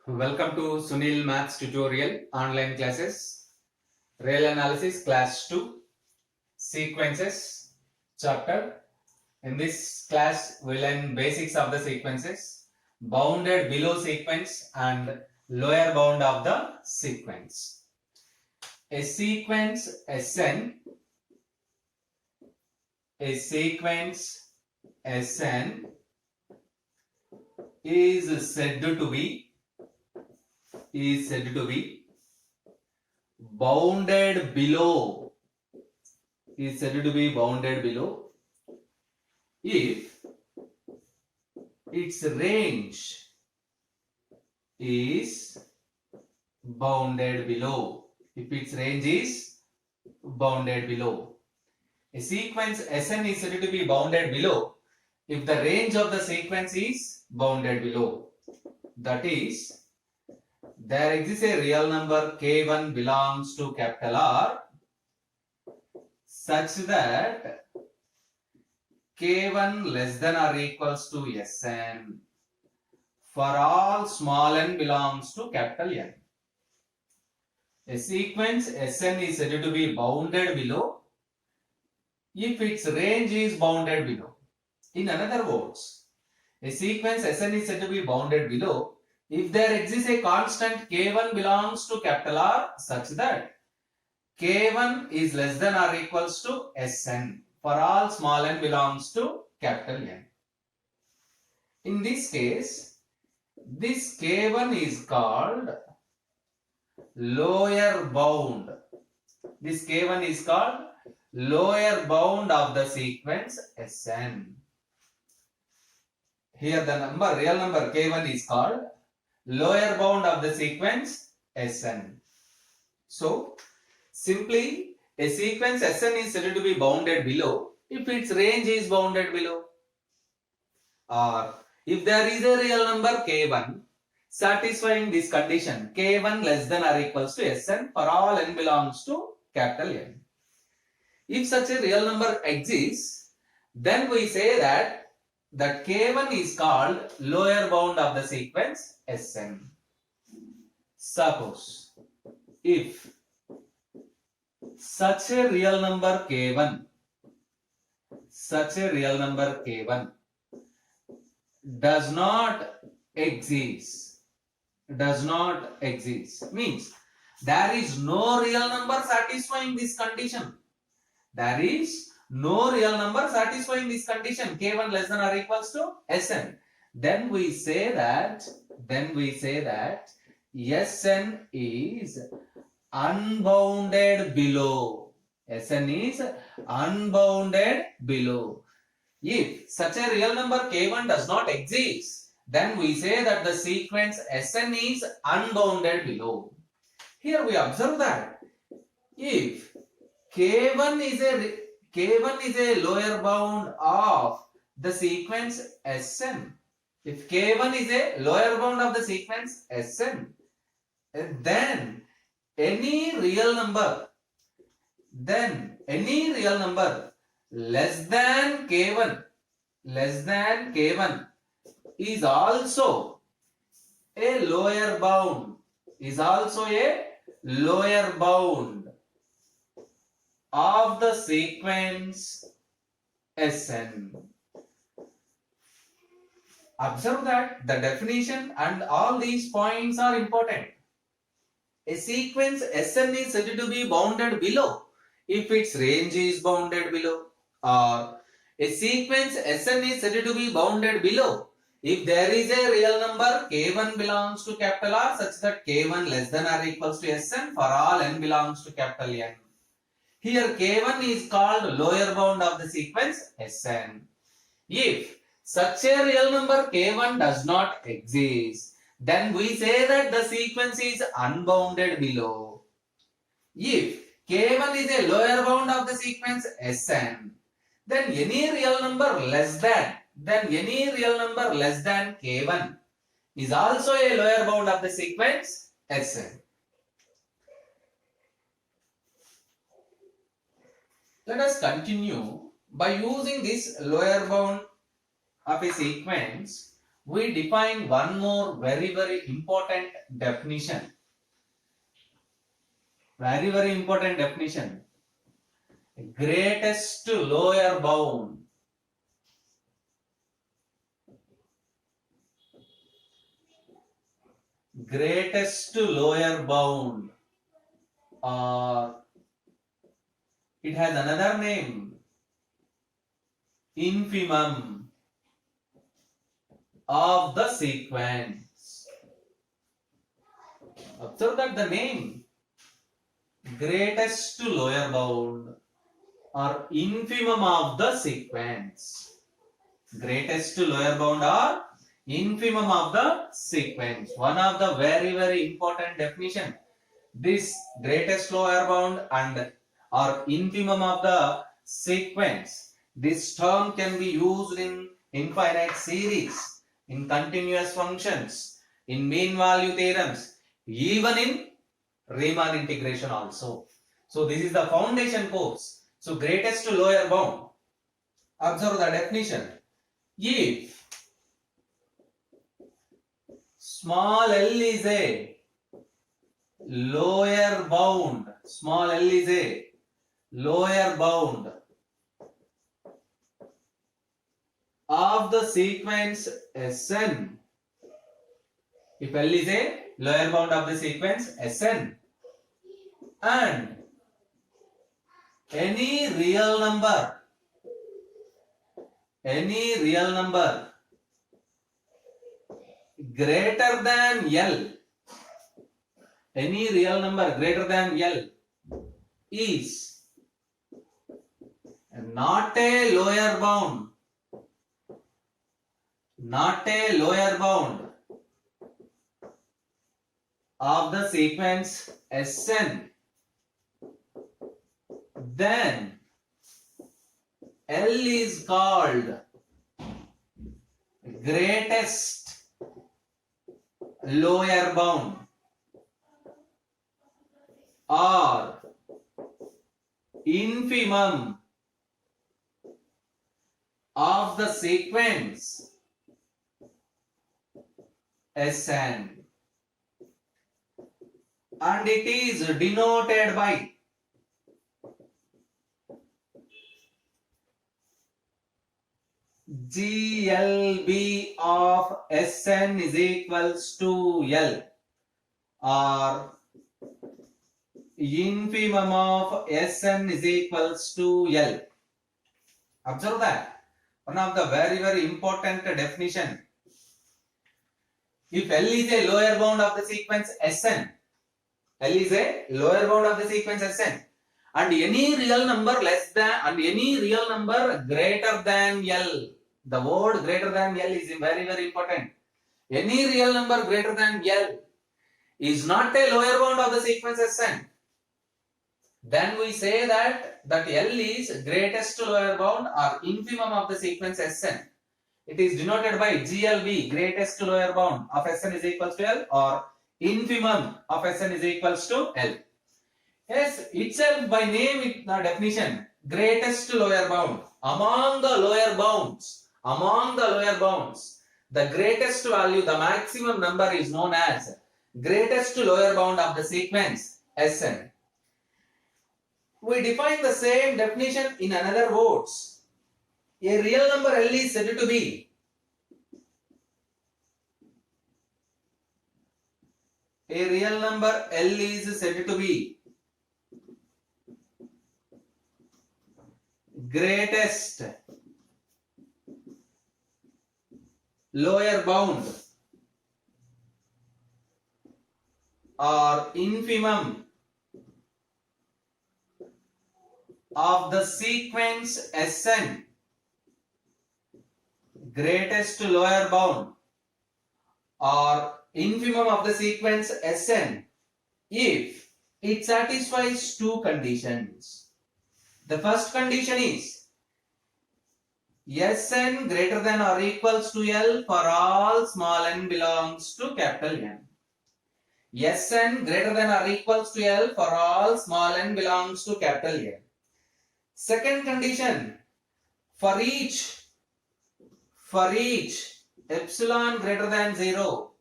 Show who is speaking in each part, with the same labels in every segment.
Speaker 1: Welcome to Sunil Maths Tutorial online classes. Real Analysis Class 2 Sequences Chapter. In this class, we learn basics of the sequences, bounded below sequence and lower bound of the sequence. A sequence Sn is said to be bounded below if its range is bounded below. A sequence Sn is said to be bounded below if the range of the sequence is bounded below. That is, there exists a real number k1 belongs to capital R such that k1 less than or equals to Sn for all small n belongs to capital N. A sequence Sn is said to be bounded below if its range is bounded below. In other words, a sequence Sn is said to be bounded below if there exists a constant k1 belongs to capital R such that k1 is less than or equals to Sn for all small n belongs to capital N. In this case, this k1 is called lower bound. This k1 is called lower bound of the sequence Sn. Here the real number k1 is called lower bound of the sequence Sn. So, simply a sequence Sn is said to be bounded below if its range is bounded below, or if there is a real number k1 satisfying this condition, k1 less than or equals to Sn for all n belongs to capital N. If such a real number exists, then we say that k1 is called lower bound of the sequence Sn. Suppose if such a real number k1 does not exist, means there is no real number satisfying this condition. K1 less than or equals to Sn. Then we say that Sn is unbounded below. If such a real number k1 does not exist, then we say that the sequence Sn is unbounded below. Here we observe that if k1 is a lower bound of the sequence Sn, then any real number less than k1 is also a lower bound of the sequence Sn. Observe that the definition and all these points are important. A sequence Sn is said to be bounded below if its range is bounded below, or a sequence Sn is said to be bounded below if there is a real number k1 belongs to capital R such that k1 less than or equals to Sn for all n belongs to capital N. Here k1 is called lower bound of the sequence Sn. If such a real number k1 does not exist, then we say that the sequence is unbounded below. If k1 is a lower bound of the sequence Sn, then any real number less than k1 is also a lower bound of the sequence Sn. Let us continue by using this lower bound of a sequence. we define one more very important definition. Very important definition. Greatest lower bound. Greatest lower bound, or it has another name, infimum of the sequence. Observe that the name, greatest lower bound or infimum of the sequence. Greatest lower bound or infimum of the sequence. One of the very important definition. This greatest lower bound and or infimum of the sequence. This term can be used in infinite series, in continuous functions, in mean value theorems, even in Riemann integration also. So this is the foundation course. So greatest lower bound. Observe the definition. If small l is a lower bound, small l is a lower bound of the sequence Sn. If L is a lower bound of the sequence Sn and any real number greater than L, any real number greater than L is not a lower bound, of the sequence Sn, then L is called greatest lower bound or infimum of the sequence Sn, and it is denoted by GLB of Sn is equals to L, or infimum of Sn is equals to L. Observe that. One of the very important definition. If L is a lower bound of the sequence Sn, L is a lower bound of the sequence Sn, and any real number less than and any real number greater than L. The word greater than L is very important. Any real number greater than L is not a lower bound of the sequence Sn. Then we say that L is greatest lower bound or infimum of the sequence Sn. It is denoted by GLB, greatest lower bound of Sn is equals to L, or infimum of Sn is equals to L. Yes, itself by name, the definition, greatest lower bound. Among the lower bounds, the greatest value, the maximum number is known as greatest lower bound of the sequence Sn. We define the same definition in another words. A real number L is said to be greatest lower bound or infimum of the sequence Sn, greatest lower bound or infimum of the sequence Sn, if it satisfies two conditions. The first condition is Sn greater than or equals to L for all small n belongs to capital N. Sn greater than or equals to L for all small n belongs to capital N. Second condition, for each epsilon greater than 0,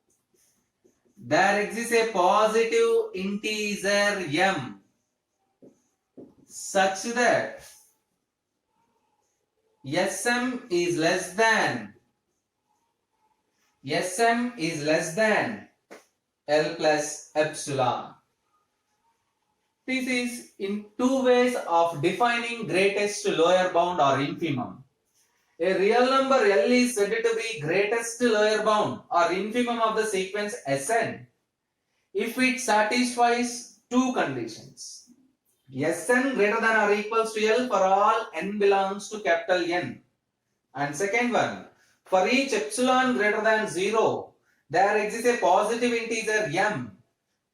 Speaker 1: there exists a positive integer m such that Sm is less than L plus epsilon. This is in two ways of defining greatest lower bound or infimum. A real number L is said to be greatest lower bound or infimum of the sequence Sn if it satisfies two conditions. Sn greater than or equals to L for all n belongs to capital N. And second one, for each epsilon greater than 0, there exists a positive integer m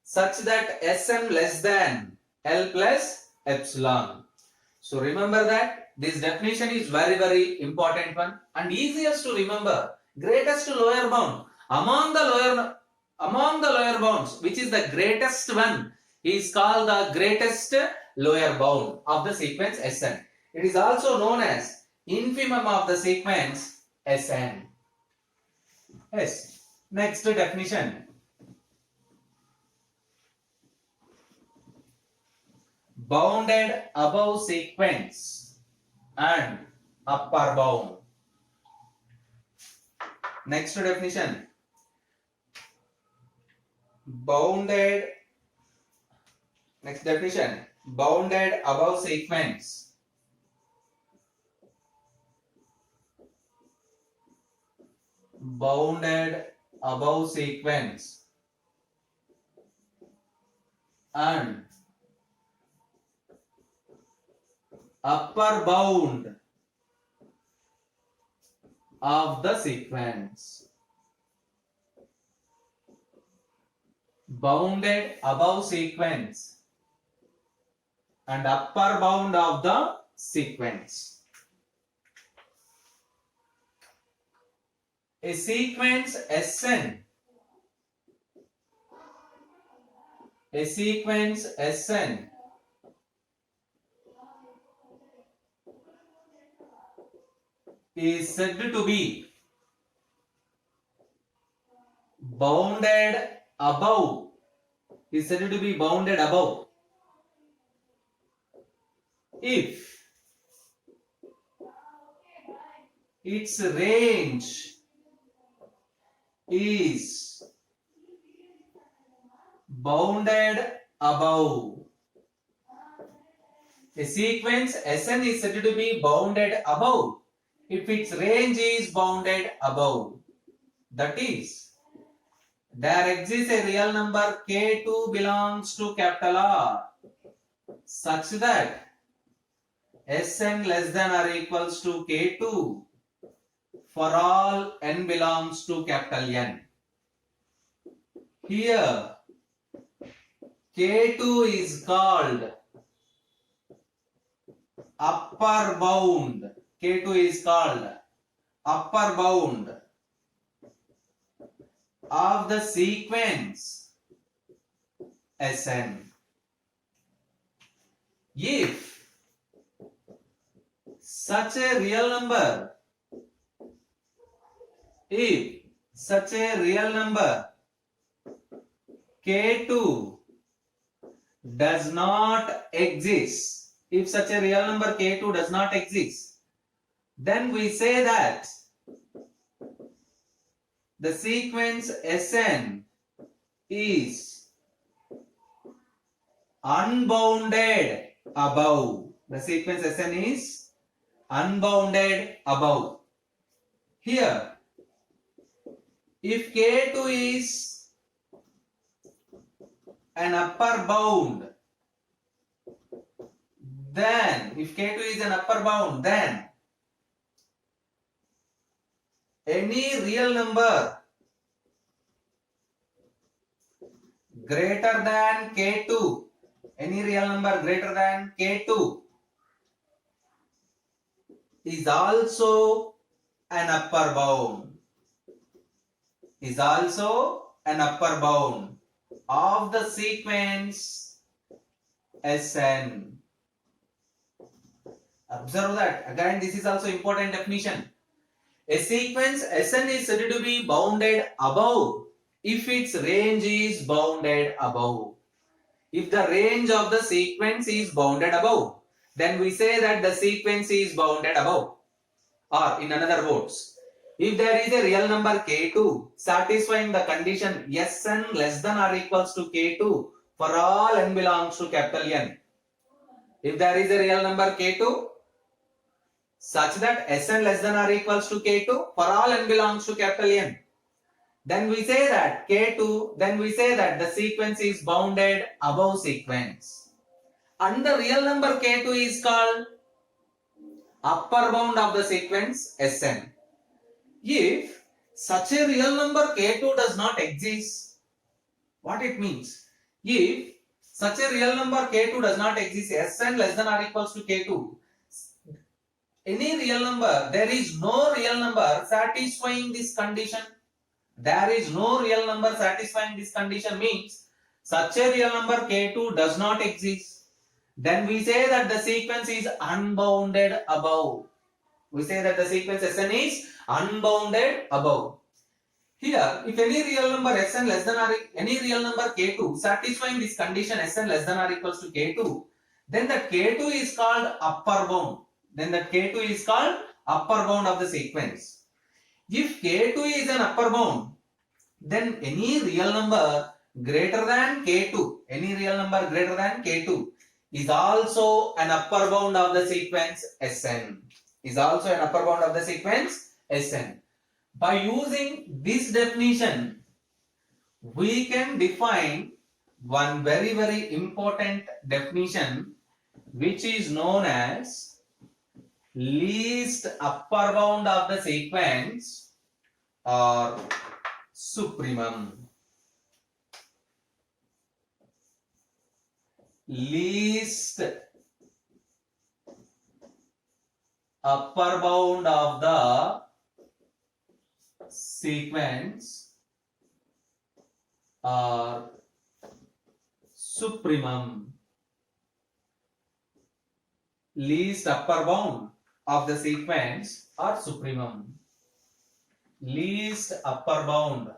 Speaker 1: such that Sn less than L plus epsilon. So remember that this definition is very important one and easiest to remember. Greatest lower bound among the lower bounds, which is the greatest one, is called the greatest lower bound of the sequence Sn. It is also known as infimum of the sequence Sn. Yes. Next definition. Bounded above sequence and upper bound. Next definition. Bounded above sequence and upper bound of the sequence. Bounded above sequence and upper bound of the sequence. A sequence Sn is said to be bounded above if its range is bounded above. A sequence Sn is said to be bounded above if its range is bounded above. That is, there exists a real number k2 belongs to capital R such that Sn less than or equals to k2 for all n belongs to capital N. Here k2 is called upper bound. K2 is called upper bound of the sequence Sn. If such a real number k2 does not exist, then we say that the sequence Sn is unbounded above. Here, if k2 is an upper bound, then any real number greater than k2, is also an upper bound of the sequence Sn. Observe that again, this is also important definition. A sequence Sn is said to be bounded above if its range is bounded above. If the range of the sequence is bounded above, then we say that the sequence is bounded above. Or in another words, if there is a real number k2 satisfying the condition Sn less than or equals to k2 for all n belongs to capital N. If there is a real number k2 such that Sn less than or equals to k2 for all n belongs to capital N, then we say that the sequence is bounded above sequence. And the real number k2 is called upper bound of the sequence Sn. If such a real number k2 does not exist, what it means? If such a real number k2 does not exist, Sn less than or equals to k2, any real number, there is no real number satisfying this condition. There is no real number satisfying this condition means such a real number k2 does not exist. Then we say that the sequence is unbounded above. We say that the sequence Sn is unbounded above. Here, if any real number Sn less than or any real number k2 satisfying this condition Sn less than or equals to k2, then that k2 is called upper bound. Then that k2 is called upper bound of the sequence. If k2 is an upper bound, then any real number greater than k2, is also an upper bound of the sequence Sn. By using this definition, we can define one very, very important definition which is known as least upper bound of the sequence or supremum. Least upper bound of the sequence or supremum. Least upper bound of the sequence or supremum. Least upper bound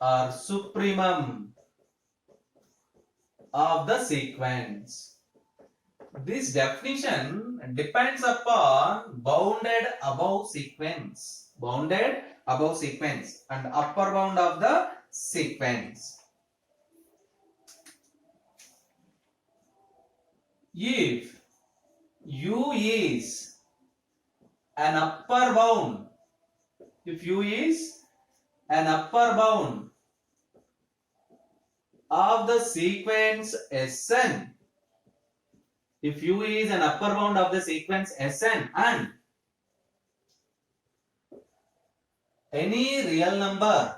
Speaker 1: or supremum of the sequence. This definition depends upon bounded above sequence and upper bound of the sequence. If U is an upper bound, of the sequence Sn, and any real number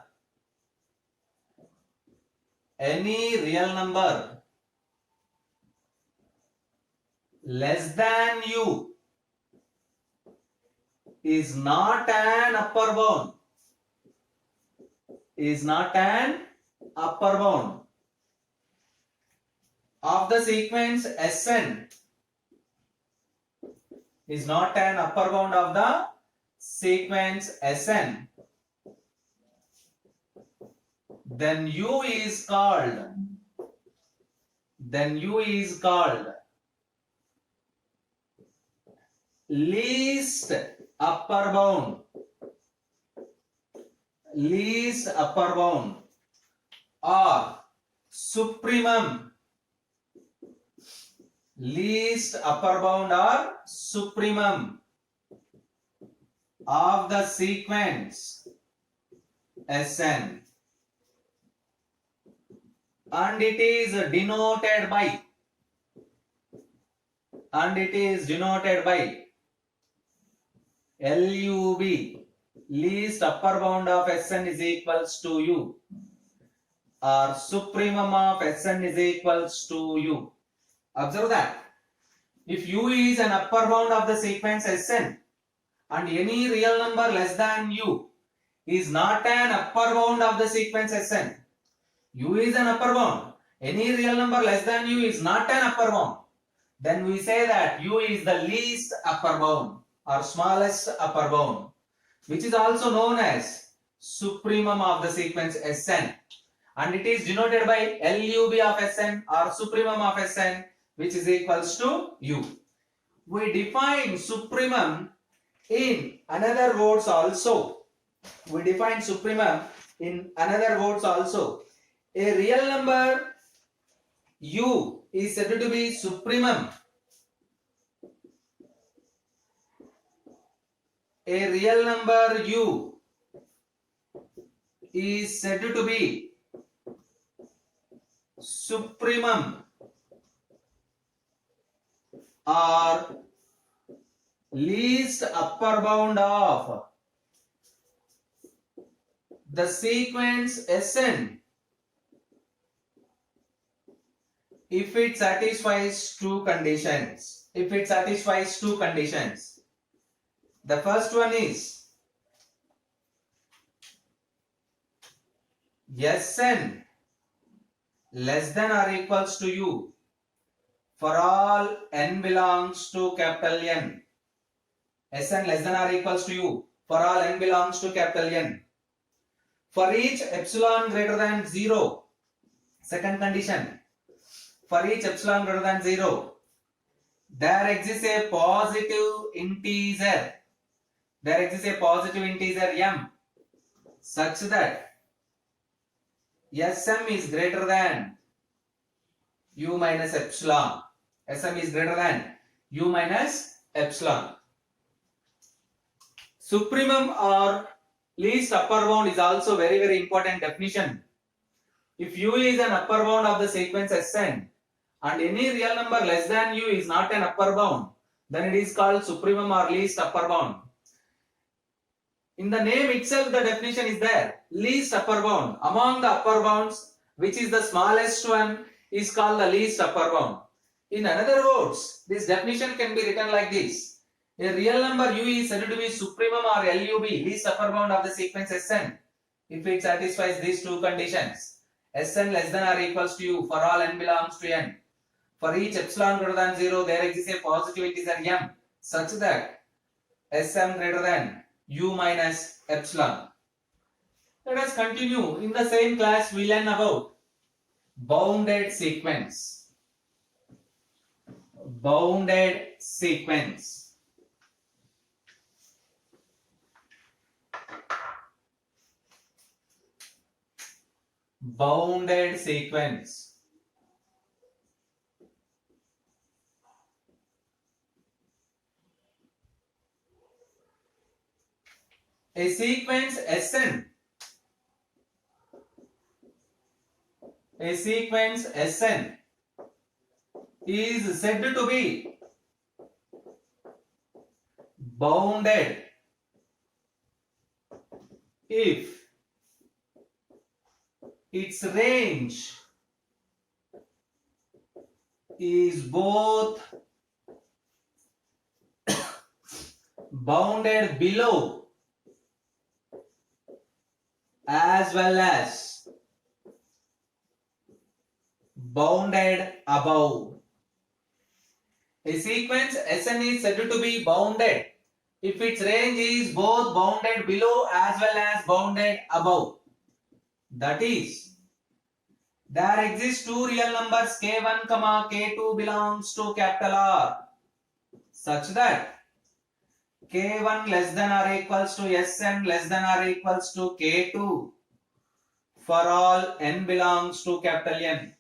Speaker 1: less than U is not an upper bound, of the sequence Sn, is not an upper bound of the sequence Sn, then U is called least upper bound or supremum, least upper bound or supremum of the sequence Sn, and it is denoted by LUB, least upper bound of Sn is equals to U, or supremum of Sn is equals to U. Observe that if U is an upper bound of the sequence Sn and any real number less than U is not an upper bound of the sequence Sn, U is an upper bound, any real number less than U is not an upper bound, then we say that U is the least upper bound or smallest upper bound, which is also known as supremum of the sequence Sn, and it is denoted by LUB of Sn or supremum of Sn, which is equals to U. We define supremum in another words also. We define supremum in another words also. A real number U is said to be supremum. A real number U is said to be supremum or least upper bound of the sequence Sn if it satisfies two conditions. If it satisfies two conditions. The first one is Sn less than or equals to U for all n belongs to capital N. Sn less than or equals to U for all n belongs to capital N. For each epsilon greater than 0, second condition, for each epsilon greater than 0, there exists a positive integer. There exists a positive integer m such that Sm is greater than U minus epsilon. Sm is greater than U minus epsilon. Supremum or least upper bound is also very important definition. If U is an upper bound of the sequence Sn and any real number less than U is not an upper bound, then it is called supremum or least upper bound. In the name itself the definition is there. Least upper bound. Among the upper bounds, which is the smallest one, is called the least upper bound. In other words, this definition can be written like this. A real number U is said to be supremum or LUB, least upper bound of the sequence Sn, if it satisfies these two conditions. Sn less than or equals to U for all n belongs to N. For each epsilon greater than 0, there exists a positive integer m such that Sm greater than U minus epsilon. Let us continue. In the same class, we learn about bounded sequence. Bounded sequence. Bounded sequence. A sequence Sn. A sequence Sn is said to be bounded if its range is both bounded below as well as bounded above. A sequence Sn is said to be bounded if its range is both bounded below as well as bounded above. That is, there exist two real numbers k1, k2 belongs to capital R such that k1 less than or equals to Sn less than or equals to k2 for all n belongs to capital N.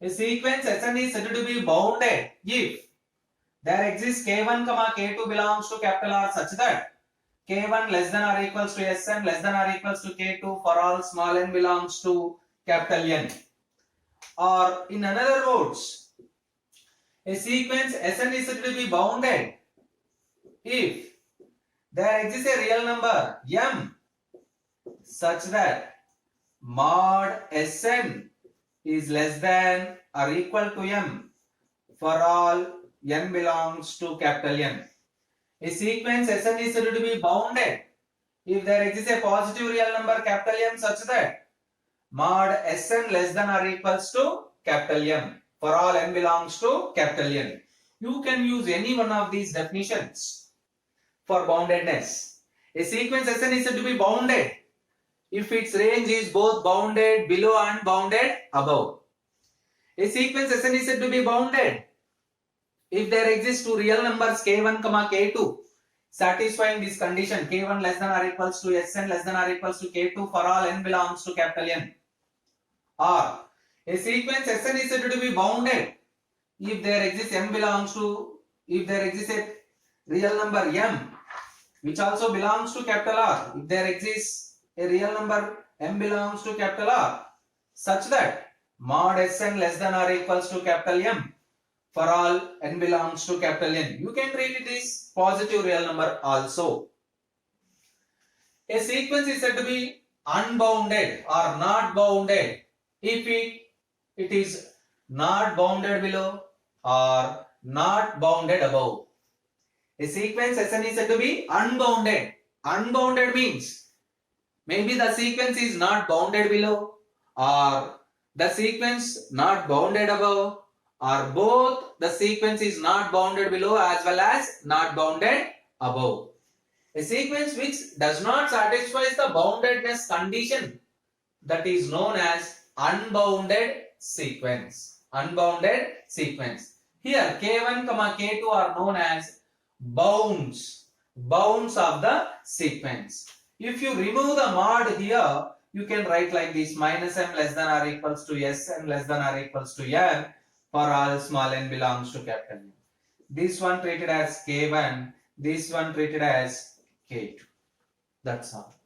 Speaker 1: A sequence Sn is said to be bounded if there exists k1, k2 belongs to capital R such that k1 less than or equals to Sn less than or equals to k2 for all small n belongs to capital N. Or in other words, a sequence Sn is said to be bounded if there exists a real number m such that mod Sn is less than or equal to m for all n belongs to capital N. A sequence Sn is said to be bounded if there exists a positive real number capital M such that mod Sn less than or equals to capital M. for all n belongs to capital N. You can use any one of these definitions for boundedness. A sequence Sn is said to be bounded if its range is both bounded below and bounded above. A sequence Sn is said to be bounded if there exist two real numbers k1, k2 satisfying this condition, k1 less than or equals to Sn less than or equals to k2 for all n belongs to capital N. Or a sequence Sn is said to be bounded if there exists a real number m which also belongs to capital R. If there exists a real number m belongs to capital R such that mod Sn less than or equals to capital M for all n belongs to capital N. You can treat it as positive real number also. A sequence is said to be unbounded or not bounded if it is not bounded below or not bounded above. A sequence Sn is said to be unbounded. Unbounded means maybe the sequence is not bounded below or the sequence not bounded above, or both the sequence is not bounded below as well as not bounded above. A sequence which does not satisfy the boundedness condition, that is known as unbounded sequence. Unbounded sequence. Here k1, k2 are known as bounds of the sequence. If you remove the mod here, you can write like this: minus m less than or equals to Sn less than or equals to n for all small n belongs to capital N. This one treated as k1, this one treated as k2. That's all.